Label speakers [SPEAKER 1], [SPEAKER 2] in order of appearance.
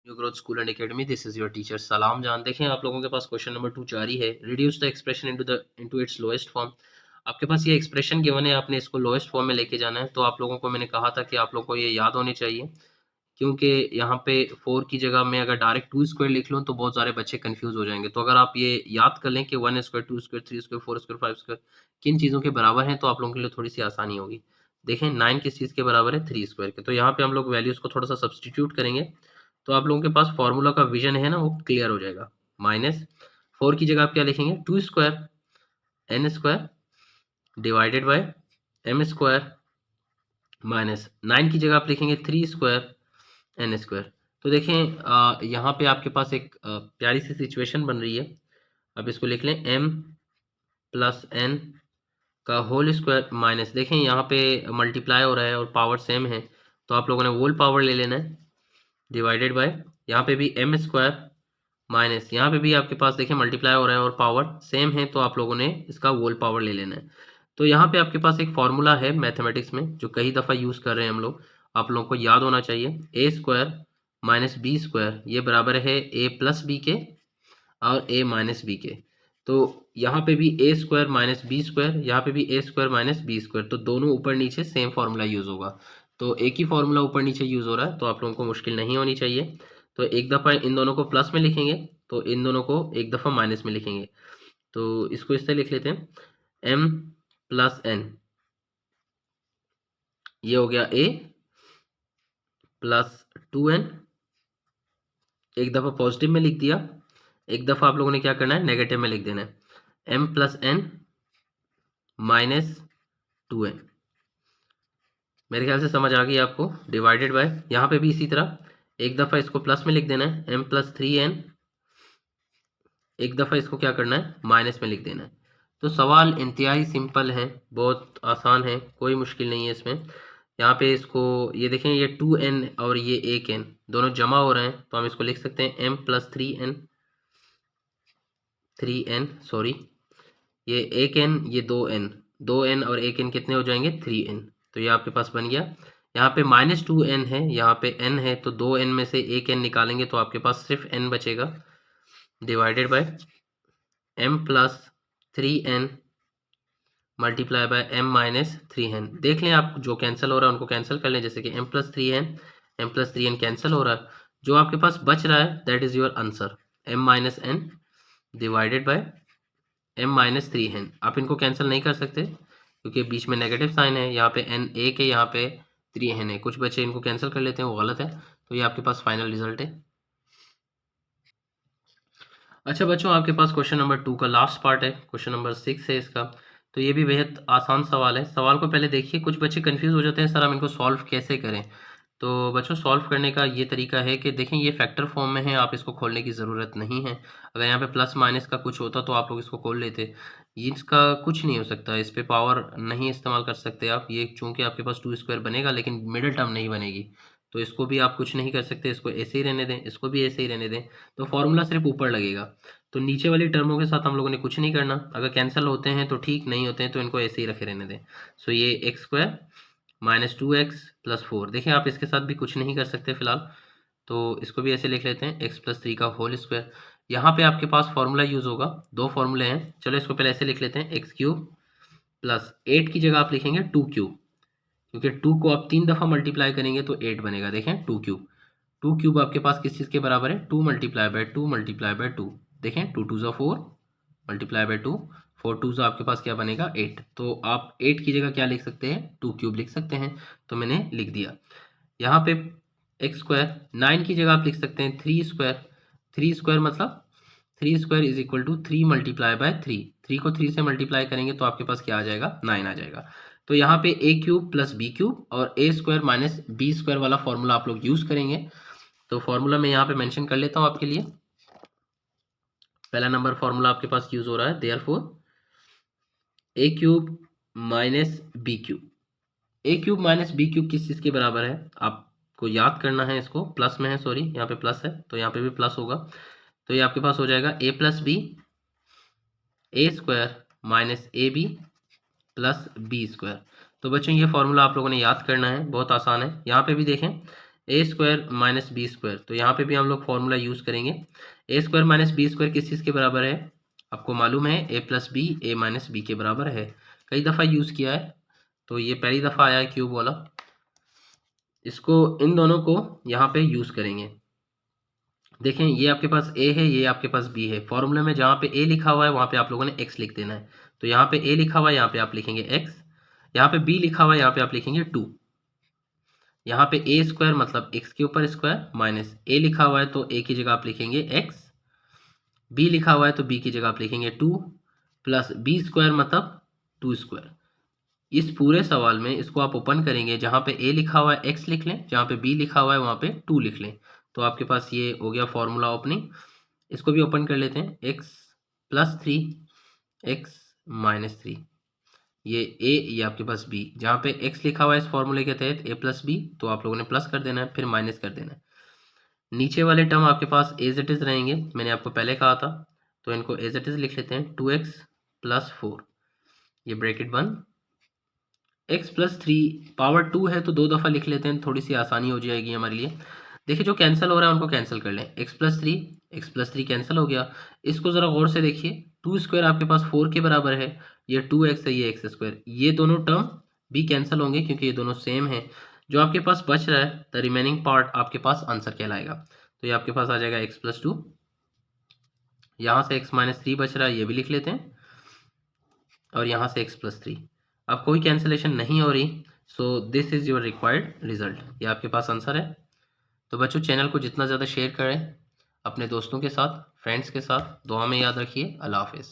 [SPEAKER 1] New growth school and academy, this is your teacher सलाम जान। देखें आप लोगों के पास क्वेश्चन नंबर 2 जारी है। Reduce the expression into its lowest form. आपके पास ये एक्सप्रेशन गिवन है, आपने इसको लोएस्ट फॉर्म में लेके जाना है। तो आप लोगों को मैंने कहा था कि आप लोगों को ये याद होनी चाहिए, क्योंकि यहाँ पे 4 की जगह में अगर डायरेक्ट 2 स्क्वायर लिख लूँ तो बहुत सारे बच्चे कंफ्यूज हो जाएंगे। तो अगर आप ये याद कर लें कि 1 square, 2 square, 3 square, 4 square, 5 square किन चीज़ों के बराबर हैं, तो आप लोगों के लिए थोड़ी सी आसानी होगी। देखें 9 किस चीज़ के बराबर है, 3 स्क्वायर के। तो यहाँ पे हम लोग वैल्यूज़ को थोड़ा सा सब्सटीट्यूट करेंगे, तो आप लोगों के पास फॉर्मूला का विजन है ना, वो क्लियर हो जाएगा। माइनस 4 की जगह आप क्या लिखेंगे, 2 square n square divided by m square, minus 9 की जगह आप लिखेंगे 3 स्क्वायर एन स्क्वायर। तो देखें यहाँ पे आपके पास एक प्यारी सी सिचुएशन बन रही है। अब इसको लिख लें m प्लस एन का होल स्क्वायर, माइनस देखें यहाँ पे मल्टीप्लाई हो रहा है और पावर सेम है, तो आप लोगों ने होल पावर ले लेना है, डिवाइडेड बाय यहाँ पे भी एम स्क्वायर, माइनस यहाँ पे भी आपके पास देखें मल्टीप्लाई हो रहा है और पावर सेम है, तो आप लोगों ने इसका होल पावर ले लेना है। तो यहाँ पे आपके पास एक फॉर्मूला है मैथमेटिक्स में जो कई दफ़ा यूज़ कर रहे हैं हम लोग, आप लोगों को याद होना चाहिए। ए स्क्वायर माइनस बी स्क्वायर ये बराबर है ए प्लस बी के और ए माइनस बी के। तो यहाँ पे भी ए स्क्वायर माइनस बी स्क्वायर, यहाँ पे भी ए स्क्वायर माइनस बी स्क्वायर, तो दोनों ऊपर नीचे सेम फार्मूला यूज़ होगा। तो एक ही फार्मूला ऊपर नीचे यूज़ हो रहा है, तो आप लोगों को मुश्किल नहीं होनी चाहिए। तो एक दफ़ा इन दोनों को प्लस में लिखेंगे, तो इन दोनों को एक दफ़ा माइनस में लिखेंगे। तो इसको इस तरह लिख लेते हैं, एम प्लस एन, ये हो गया ए प्लस 2n, एक दफ़ा पॉजिटिव में लिख दिया, एक दफ़ा आप लोगों ने क्या करना है, नेगेटिव में लिख देना है, m plus N minus 2n। मेरे ख्याल से समझ आ गई आपको। डिवाइडेड बाय यहाँ पे भी इसी तरह एक दफ़ा इसको प्लस में लिख देना है, m प्लस 3n, एक दफ़ा इसको क्या करना है, माइनस में लिख देना है। तो सवाल इंतहाई सिंपल है, बहुत आसान है, कोई मुश्किल नहीं है इसमें। यहाँ पे इसको ये देखें, ये 2n और ये 1n दोनों जमा हो रहे हैं, तो हम इसको लिख सकते हैं m प्लस 3n सॉरी, ये 1n ये 2n और 1n कितने हो जाएंगे, 3n। तो ये आपके पास बन गया। यहाँ पे माइनस 2n है, यहाँ पे n है, तो 2n में से 1n निकालेंगे तो आपके पास सिर्फ n बचेगा, divided by m plus 3n multiply by m minus 3n। देख लें आप जो कैंसिल हो रहा है उनको कैंसिल कर लें, जैसे कि m प्लस 3n कैंसिल हो रहा है, जो आपके पास बच रहा है that is your answer, m minus n divided by m minus 3n। आप इनको कैंसिल नहीं कर सकते क्योंकि बीच में नेगेटिव साइन है, यहाँ पे n 1 है, यहाँ पे 3n है, कुछ बच्चे इनको कैंसिल कर लेते हैं, वो गलत है। तो ये आपके पास फाइनल रिजल्ट है। अच्छा बच्चों, आपके पास क्वेश्चन नंबर 2 का लास्ट पार्ट है, क्वेश्चन नंबर 6 है इसका। तो ये भी बेहद आसान सवाल है। सवाल को पहले देखिए, कुछ बच्चे कंफ्यूज हो जाते हैं सर हम इनको सॉल्व कैसे करें। तो बच्चों सॉल्व करने का ये तरीका है कि देखें ये फैक्टर फॉर्म में है, आप इसको खोलने की ज़रूरत नहीं है। अगर यहाँ पे प्लस माइनस का कुछ होता तो आप लोग इसको खोल लेते, ये इसका कुछ नहीं हो सकता, इस पर पावर नहीं इस्तेमाल कर सकते आप। ये चूँकि आपके पास 2 स्क्वायर बनेगा लेकिन मिडिल टर्म नहीं बनेगी, तो इसको भी आप कुछ नहीं कर सकते, इसको ऐसे ही रहने दें, इसको भी ऐसे ही रहने दें। तो फॉर्मूला सिर्फ ऊपर लगेगा, तो नीचे वाली टर्मों के साथ हम लोगों ने कुछ नहीं करना। अगर कैंसिल होते हैं तो ठीक, नहीं होते हैं तो इनको ऐसे ही रखे रहने दें। सो ये x square minus 2x plus 4, देखिए आप इसके साथ भी कुछ नहीं कर सकते फिलहाल, तो इसको भी ऐसे लिख लेते हैं, x प्लस 3 का होल स्क्वायर। यहाँ पे आपके पास फॉर्मूला यूज़ होगा, दो फॉर्मूले हैं, चलो इसको पहले ऐसे लिख लेते हैं, एक्स क्यूब प्लस 8 की जगह आप लिखेंगे 2 क्यूब, क्योंकि 2 को आप 3 दफ़ा मल्टीप्लाई करेंगे तो 8 बनेगा। देखें 2 क्यूब, 2 क्यूब आपके पास किस चीज़ के बराबर है, 2 मल्टीप्लाई बाय 2 मल्टीप्लाई बाय 2। देखें 2 2 4 मल्टीप्लाई बाय 2, 4 2 आपके पास क्या बनेगा 8। तो आप 8 की जगह क्या लिख सकते हैं, 2 क्यूब लिख सकते हैं, तो मैंने लिख दिया। यहाँ पे एक्स स्क्वायर 9 की जगह आप लिख सकते हैं 3 स्क्वायर, 3 स्क्वायर मतलब 3 square is equal to 3 multiply by 3, 3 को 3 से मल्टीप्लाई करेंगे तो आपके पास क्या आ जाएगा, 9 आ जाएगा। तो यहाँ पे ए क्यूब प्लस बी क्यूब और ए स्क्वायर माइनस बी स्क्वायर वाला फॉर्मूला आप लोग यूज़ करेंगे। तो फॉर्मूला मैं यहाँ पे मेंशन कर लेता हूँ आपके लिए। पहला नंबर फॉर्मूला आपके पास यूज़ हो रहा है, देयरफॉर ए क्यूब माइनस बी क्यूब, ए क्यूब माइनस बी क्यूब किस चीज़ के बराबर है, आपको याद करना है। इसको प्लस में है, सॉरी यहाँ पे प्लस है तो यहाँ पे भी प्लस होगा, तो ये आपके पास हो जाएगा A plus B, A square minus A B plus B square. तो बच्चों ये फॉर्मूला आप लोगों ने याद करना है, बहुत आसान है। यहाँ पे भी देखें ए स्क्वायर माइनस बी स्क्वायर, तो यहाँ पे भी हम लोग फॉर्मूला यूज़ करेंगे। ए स्क्वायर माइनस बी स्क्वायर किस चीज़ के बराबर है, आपको मालूम है ए प्लस बी ए माइनस बी के बराबर है, कई दफ़ा यूज़ किया है, तो ये पहली दफ़ा आया है क्यूब वाला। इसको इन दोनों को यहाँ पे यूज़ करेंगे। देखें ये आपके पास ए है, ये आपके पास बी है। फॉर्मूले में जहाँ पे ए लिखा हुआ है वहाँ पे आप लोगों ने एक्स लिख देना है। तो यहाँ पे ए लिखा हुआ है, यहाँ पे आप लिखेंगे एक्स। यहाँ पे बी लिखा हुआ है, यहाँ पे आप लिखेंगे 2। यहाँ पे ए स्क्वायर मतलब एक्स के ऊपर स्क्वायर, माइनस ए लिखा हुआ है तो ए की जगह आप लिखेंगे एक्स, बी लिखा हुआ है तो बी की जगह आप लिखेंगे 2, प्लस बी स्क्वायर मतलब 2 स्क्वायर। इस पूरे सवाल में इसको आप ओपन करेंगे, जहाँ पे ए लिखा हुआ है एक्स लिख लें, जहाँ पे बी लिखा हुआ है वहाँ पे 2 लिख लें। तो आपके पास ये हो गया फॉर्मूला ओपनिंग। इसको भी ओपन कर लेते हैं, एक्स प्लस 3 एक्स माइनस 3, ये ए, ये आपके पास बी। जहाँ पे एक्स लिखा हुआ है इस फॉर्मूले के तहत ए प्लस बी, तो आप लोगों ने प्लस कर देना है, फिर माइनस कर देना है। नीचे वाले टर्म आपके पास एज इट इज रहेंगे, मैंने आपको पहले कहा था, तो इनको एज इट इज लिख लेते हैं। 2x प्लस 4, ये ब्रैकेट बंद, x प्लस 3 पावर 2 है तो 2 दफ़ा लिख लेते हैं, थोड़ी सी आसानी हो जाएगी हमारे लिए। देखिए जो कैंसिल हो रहा है उनको कैंसिल कर लें, x प्लस 3 कैंसिल हो गया। इसको ज़रा गौर से देखिए, 2 स्क्वायर आपके पास 4 के बराबर है, ये 2x है, ये एक्स स्क्वायर, ये दोनों टर्म भी कैंसिल होंगे क्योंकि ये दोनों सेम है। जो आपके पास बच रहा है द रिमेनिंग पार्ट आपके पास आंसर कहलाएगा। तो ये आपके पास आ जाएगा x प्लस 2, यहाँ से x माइनस 3 बच रहा है, ये भी लिख लेते हैं, और यहाँ से x प्लस 3। अब कोई कैंसिलेशन नहीं हो रही, so this is your required result, ये आपके पास आंसर है। तो बच्चों चैनल को जितना ज़्यादा शेयर करें अपने दोस्तों के साथ, फ्रेंड्स के साथ, दुआ में याद रखिए। अल्लाह हाफिज़।